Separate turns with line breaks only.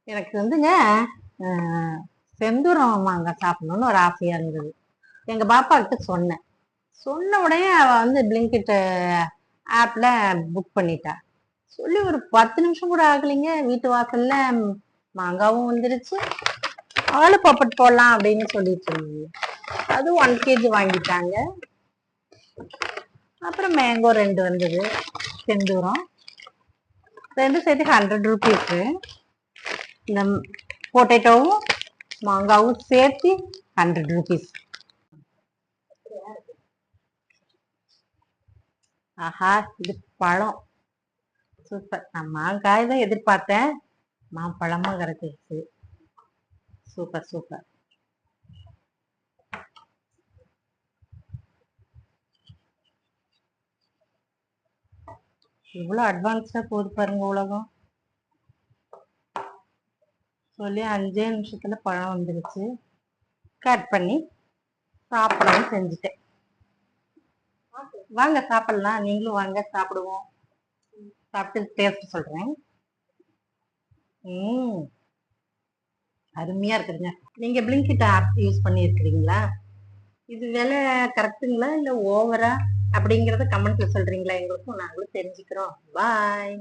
எனக்கு வந்துங்க செந்தூரம் மாங்காய் சாப்பிடணும்னு ஒரு ஆசையா இருந்தது. எங்க பாப்பா கிட்ட சொன்னேன். சொன்ன உடனே அவ வந்து பிளிங்கிட் ஆப்ல புக் பண்ணிட்டா. சொல்லி ஒரு 10 நிமிஷம் கூட ஆகலைங்க, வீட்டு வாசல்ல மாங்காவும் வந்துருச்சு. ஆளு பப்பட் போடலாம் அப்படின்னு சொல்லிட்டு இருந்தீங்க. அது 1 kg வாங்கிட்டாங்க. அப்புறம் மேங்கோ 2 வந்தது, செந்தூரம் 2 சேர்த்து 100 ருபீஸ். இந்த பொட்டேட்டோவும் மாங்காவும் சேர்த்து 100 ருபீஸ். ஆஹா, இது பழம் சூப்பர். நான் மாங்காய் தான் எதிர்பார்த்தேன், மாம்பழமும் கிடைச்சிருச்சு. Super super. இவ்வளவு அட்வான்ஸா போகுது பாருங்க உலகம். சொல்லி 5 நிமிஷத்துல பழம் வந்துருச்சு. கட் பண்ணி சாப்பிடவும் செஞ்சுட்டேன். வாங்க சாப்பிடலாம், நீங்களும் வாங்க சாப்பிடுவோம். சாப்பிட்டு டேஸ்ட் சொல்றேன். அருமையா இருக்குதுங்க. நீங்க பிளிங்கிட் ஆப் யூஸ் பண்ணி இருக்கிறீங்களா? இது விலை கரெக்டுங்களா இல்ல ஓவரா அப்படிங்கறத கமெண்ட்ல சொல்றீங்களா? எங்களுக்கும் நாங்களும் தெரிஞ்சுக்கிறோம். பாய்.